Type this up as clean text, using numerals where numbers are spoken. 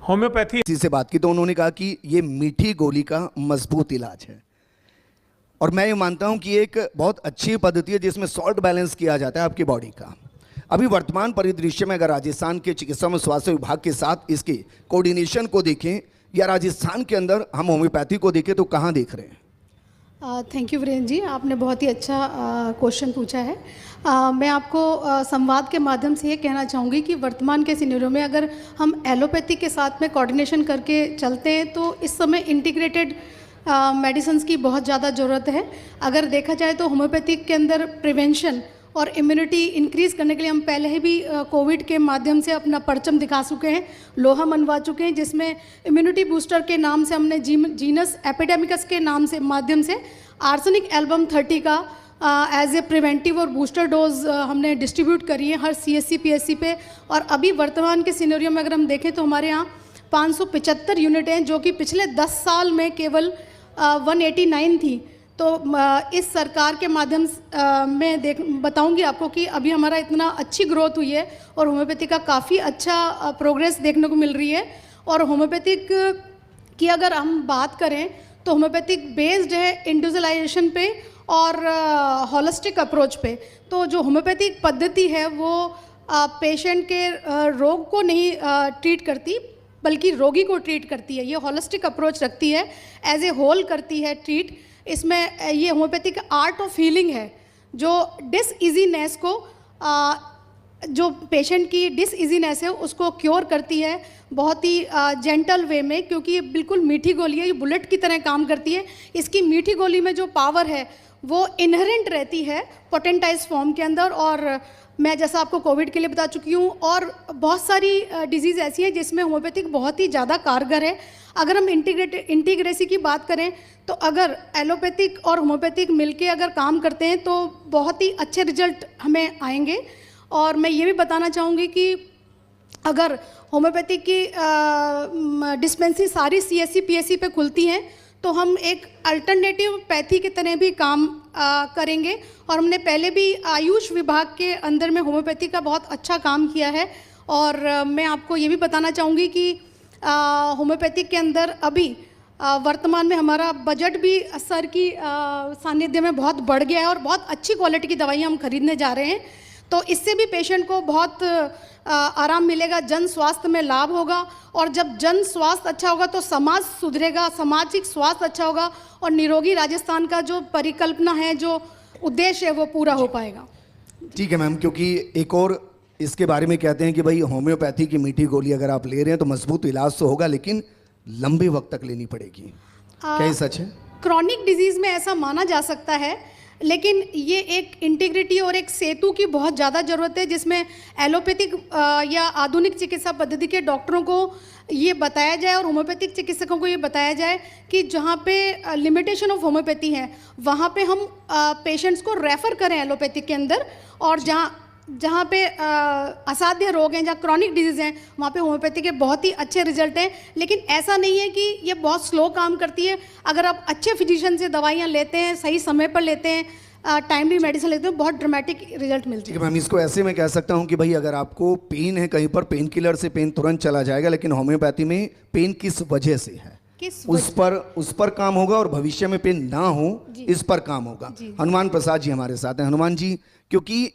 Homeopathy किसी से बात की तो उन्होंने कहा कि ये मीठी गोली का मजबूत इलाज है, और मैं ये मानता हूं कि एक बहुत अच्छी पद्धति है जिसमें सॉल्ट बैलेंस किया जाता है आपकी बॉडी का। अभी वर्तमान परिदृश्य में अगर राजस्थान के चिकित्सा एवं स्वास्थ्य विभाग के साथ इसके कोऑर्डिनेशन को देखें या राजस्थान के अंदर हम होम्योपैथी को देखें तो कहाँ देख रहे हैं? थैंक यू वीरेंद्र जी, आपने बहुत ही अच्छा क्वेश्चन पूछा है। मैं आपको संवाद के माध्यम से ये कहना चाहूँगी कि वर्तमान के सिनेरियो में अगर हम एलोपैथी के साथ में कोऑर्डिनेशन करके चलते हैं तो इस समय इंटीग्रेटेड मेडिसिन्स की बहुत ज़्यादा ज़रूरत है। अगर देखा जाए तो होम्योपैथिक के अंदर प्रिवेंशन और इम्यूनिटी इंक्रीज़ करने के लिए हम पहले ही भी कोविड के माध्यम से अपना परचम दिखा चुके हैं, लोहा मनवा चुके हैं, जिसमें इम्यूनिटी बूस्टर के नाम से हमने जीनस एपिडेमिकस के नाम से माध्यम से आर्सेनिक एल्बम 30 का एज ए प्रिवेंटिव और बूस्टर डोज हमने डिस्ट्रीब्यूट करी है हर CSC PSC पे। और अभी वर्तमान के सिनेरियो में अगर हम देखें तो हमारे यहाँ 575 यूनिट हैं, जो कि पिछले 10 साल में केवल 189 थी। तो इस सरकार के माध्यम में बताऊंगी आपको कि अभी हमारा इतना अच्छी ग्रोथ हुई है और होम्योपैथी का काफ़ी अच्छा प्रोग्रेस देखने को मिल रही है। और होम्योपैथिक की अगर हम बात करें तो होम्योपैथिक बेस्ड है इंडिविजुअलाइजेशन पे और होलिस्टिक अप्रोच पे। तो जो होम्योपैथिक पद्धति है वो पेशेंट के रोग को नहीं ट्रीट करती बल्कि रोगी को ट्रीट करती है। ये होलिस्टिक अप्रोच रखती है, एज ए होल करती है ट्रीट। इसमें ये होम्योपैथिक आर्ट ऑफ हीलिंग है जो डिसइजीनेस को जो पेशेंट की डिसइजीनेस है उसको क्योर करती है बहुत ही जेंटल वे में, क्योंकि ये बिल्कुल मीठी गोली है, ये बुलेट की तरह काम करती है। इसकी मीठी गोली में जो पावर है वो इनहेरेंट रहती है पोटेंटाइज फॉर्म के अंदर। और मैं जैसा आपको कोविड के लिए बता चुकी हूँ और बहुत सारी डिजीज़ ऐसी हैं जिसमें होम्योपैथिक बहुत ही ज़्यादा कारगर है। अगर हम इंटीग्रेसी की बात करें तो अगर एलोपैथिक और होम्योपैथिक मिलके अगर काम करते हैं तो बहुत ही अच्छे रिजल्ट हमें आएंगे। और मैं ये भी बताना चाहूँगी कि अगर होम्योपैथिक की डिस्पेंसरी सारी CSC PSC पे खुलती हैं तो हम एक अल्टरनेटिव पैथी की तरह भी काम करेंगे। और हमने पहले भी आयुष विभाग के अंदर में होम्योपैथी का बहुत अच्छा काम किया है। और मैं आपको ये भी बताना चाहूँगी कि होम्योपैथिक के अंदर अभी वर्तमान में हमारा बजट भी सर की सानिध्य में बहुत बढ़ गया है और बहुत अच्छी क्वालिटी की दवाइयाँ हम खरीदने जा रहे हैं। तो इससे भी पेशेंट को बहुत आराम मिलेगा, जन स्वास्थ्य में लाभ होगा। और जब जन स्वास्थ्य अच्छा होगा तो समाज सुधरेगा, सामाजिक स्वास्थ्य अच्छा होगा और निरोगी राजस्थान का जो परिकल्पना है, जो उद्देश्य है, वो पूरा हो पाएगा। ठीक है मैम, क्योंकि एक और इसके बारे में कहते हैं कि भाई होम्योपैथी की मीठी गोली अगर आप ले रहे हैं तो मजबूत इलाज तो होगा लेकिन लंबे वक्त तक लेनी पड़ेगी, क्या ये सच है? क्रॉनिक डिजीज़ में ऐसा माना जा सकता है, लेकिन ये एक इंटीग्रिटी और एक सेतु की बहुत ज़्यादा ज़रूरत है जिसमें एलोपैथिक या आधुनिक चिकित्सा पद्धति के डॉक्टरों को ये बताया जाए और होम्योपैथिक चिकित्सकों को ये बताया जाए कि जहाँ पे लिमिटेशन ऑफ होम्योपैथी है वहाँ पे हम पेशेंट्स को रेफ़र करें एलोपैथिक के अंदर। और जहाँ पे असाध्य रोग हैं, जहाँ क्रॉनिक डिजीज़ हैं, वहाँ पे होम्योपैथी के बहुत ही अच्छे रिजल्ट हैं। लेकिन ऐसा नहीं है कि ये बहुत स्लो काम करती है। अगर आप अच्छे फिजिशियन से दवाइयाँ लेते हैं, सही समय पर लेते हैं, टाइमली मेडिसिन लेते हैं, बहुत ड्रामेटिक रिजल्ट मिलते हैं। मैम, इसको ऐसे मैं कह सकता हूँ कि भाई अगर आपको पेन है कहीं पर, पेन किलर से पेन तुरंत चला जाएगा, लेकिन होम्योपैथी में पेन किस वजह से है उस पर काम होगा और भविष्य में पेन ना हो इस पर काम होगा। हनुमान प्रसाद जी हमारे साथ हैं। हनुमान जी, क्योंकि